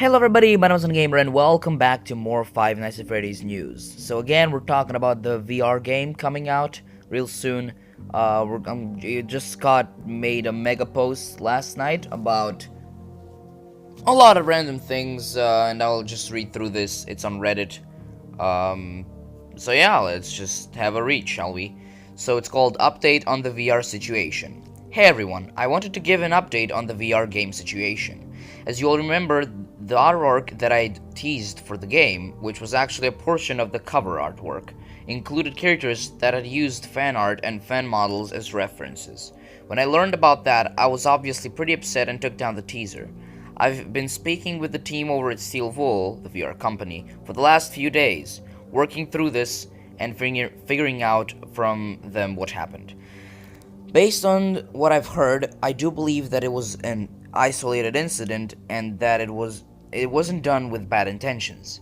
Hello everybody, my name is Gamer and welcome back to more Five Nights at Freddy's news. So again, we're talking about the VR game coming out real soon. Just Scott made a mega post last night about a lot of random things, and I'll just read through this. It's on Reddit. Um, so yeah, let's just have a read, shall we? So it's called Update on the VR Situation. Hey everyone, I wanted to give an update on the VR game situation. As you all remember, the artwork that I teased for the game, which was actually a portion of the cover artwork, included characters that had used fan art and fan models as references. When I learned about that, I was obviously pretty upset and took down the teaser. I've been speaking with the team over at Steel Wool, the VR company, for the last few days, working through this and figuring out from them what happened. Based on what I've heard, I do believe that it was an isolated incident and that it wasn't done with bad intentions.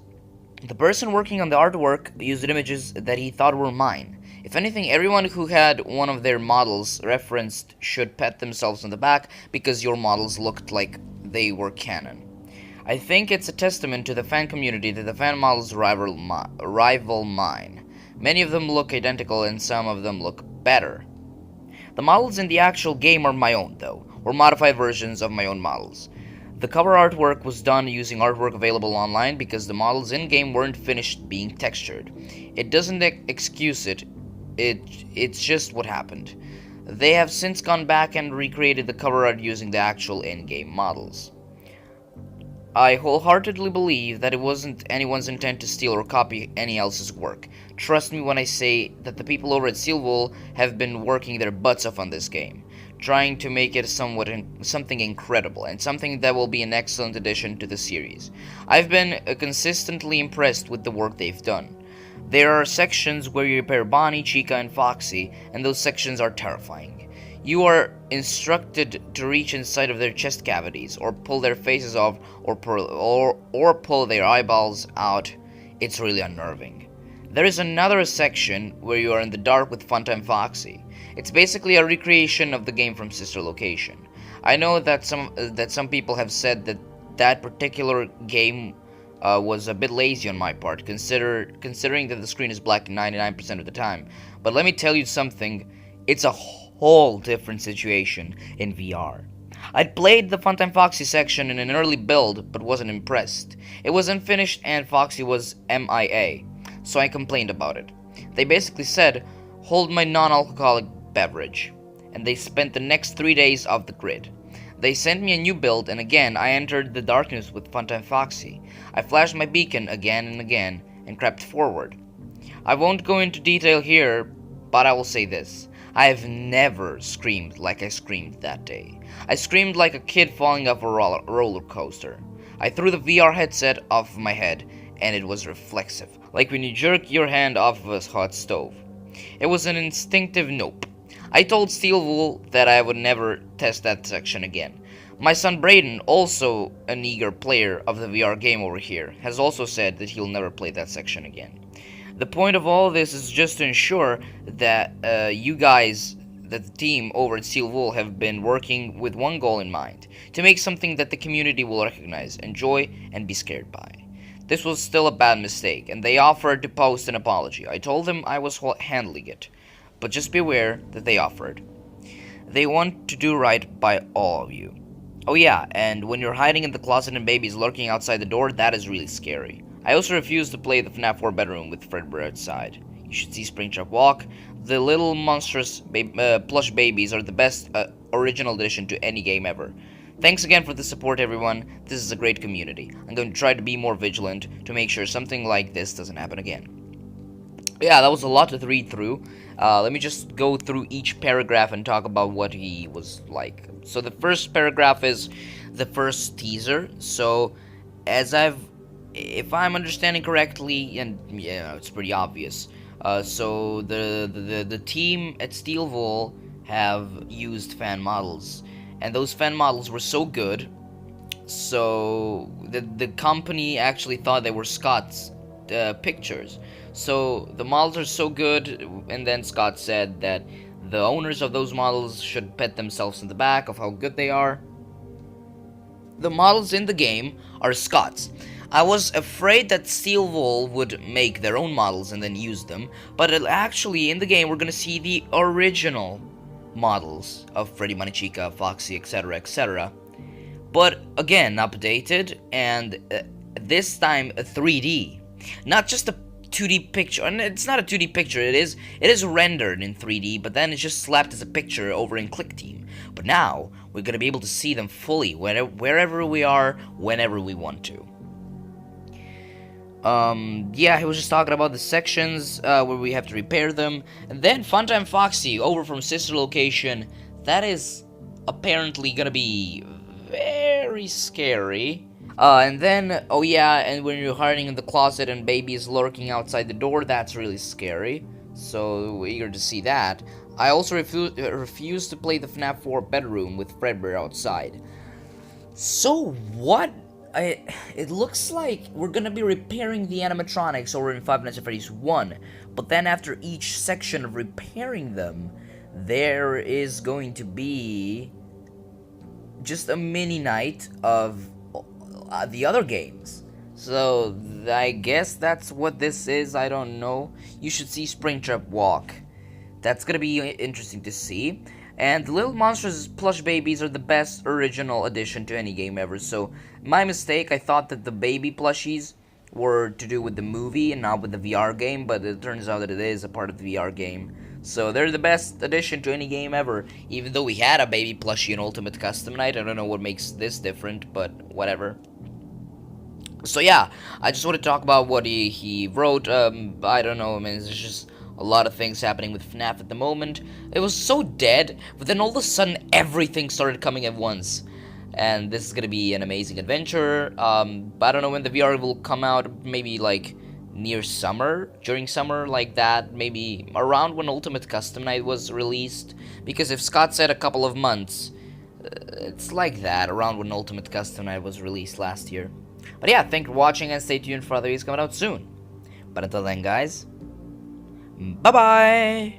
The person working on the artwork used images that he thought were mine. If anything, everyone who had one of their models referenced should pat themselves on the back because your models looked like they were canon. I think it's a testament to the fan community that the fan models rival mine. Many of them look identical and some of them look better. The models in the actual game are my own, though, or modified versions of my own models. The cover artwork was done using artwork available online because the models in-game weren't finished being textured. It doesn't excuse it's just what happened. They have since gone back and recreated the cover art using the actual in-game models. I wholeheartedly believe that it wasn't anyone's intent to steal or copy any else's work. Trust me when I say that the people over at Steelwool have been working their butts off on this game, trying to make it something incredible, and something that will be an excellent addition to the series. I've been consistently impressed with the work they've done. There are sections where you repair Bonnie, Chica, and Foxy, and those sections are terrifying. You are instructed to reach inside of their chest cavities, or pull their faces off, or pull their eyeballs out. It's really unnerving. There is another section where you are in the dark with Funtime Foxy. It's basically a recreation of the game from sister location. I know that some people have said that that particular game was a bit lazy on my part, considering that the screen is black 99% of the time. But let me tell you something, it's a whole different situation in VR. I'd played the Funtime Foxy section in an early build, but wasn't impressed. It was unfinished and Foxy was MIA, so I complained about it. They basically said, hold my non-alcoholic beverage, and they spent the next 3 days off the grid. They sent me a new build, and again I entered the darkness with Funtime Foxy. I flashed my beacon again and again, and crept forward. I won't go into detail here, but I will say this. I have never screamed like I screamed that day. I screamed like a kid falling off a roller coaster. I threw the VR headset off my head, and it was reflexive, like when you jerk your hand off of a hot stove. It was an instinctive nope. I told Steelwool that I would never test that section again. My son Braden, also an eager player of the VR game over here, has also said that he'll never play that section again. The point of all this is just to ensure that that the team over at Steel Wool have been working with one goal in mind, to make something that the community will recognize, enjoy, and be scared by. This was still a bad mistake, and they offered to post an apology. I told them I was handling it, but just be aware that they offered. They want to do right by all of you. Oh yeah, and when you're hiding in the closet and babies lurking outside the door, that is really scary. I also refuse to play the FNaF 4 bedroom with Fredbear outside. You should see Springtrap Walk. The little monstrous plush babies are the best original addition to any game ever. Thanks again for the support, everyone. This is a great community. I'm going to try to be more vigilant to make sure something like this doesn't happen again. Yeah, that was a lot to read through. Let me just go through each paragraph and talk about what he was like. So the first paragraph is the first teaser. So if I'm understanding correctly, and yeah, it's pretty obvious. So the team at Steel Wool have used fan models, and those fan models were so good. So the company actually thought they were Scott's pictures. So the models are so good, and then Scott said that the owners of those models should pat themselves in the back of how good they are. the models in the game are Scots. I was afraid that Steel Wool would make their own models and then use them, but actually in the game we're gonna see the original models of Freddy, Chica, Foxy, etc, etc. But again, updated, and this time 3D. Not just a 2D picture, and it's not a 2D picture, it is rendered in 3D, but then it's just slapped as a picture over in ClickTeam. But now, we're gonna be able to see them fully, wherever we are, whenever we want to. Yeah, he was just talking about the sections, where we have to repair them, and then Funtime Foxy, over from sister location, that is apparently gonna be very scary. And then, oh yeah, and when you're hiding in the closet and baby is lurking outside the door, that's really scary. So, eager to see that. I also refuse to play the FNaF 4 bedroom with Fredbear outside. So, what? It looks like we're gonna be repairing the animatronics over in Five Nights at Freddy's 1, but then after each section of repairing them, there is going to be just a mini night of the other games. So I guess that's what this is. I don't know. You should see Springtrap walk. That's gonna be interesting to see. And the Little Monsters plush babies are the best original addition to any game ever. So my mistake, I thought that the baby plushies were to do with the movie and not with the VR game, but it turns out that it is a part of the VR game. So they're the best addition to any game ever. Even though we had a baby plushie in Ultimate Custom Night, I don't know what makes this different, but whatever. So yeah, I just want to talk about what he wrote. I don't know, I mean, there's just a lot of things happening with FNAF at the moment. It was so dead, but then all of a sudden everything started coming at once. And this is gonna be an amazing adventure. But I don't know when the VR will come out, maybe like near summer, during summer, like that, maybe around when Ultimate Custom Night was released. Because if Scott said a couple of months, it's like that, around when Ultimate Custom Night was released last year. But yeah, thanks for watching and stay tuned for other videos coming out soon. But until then, guys, bye-bye!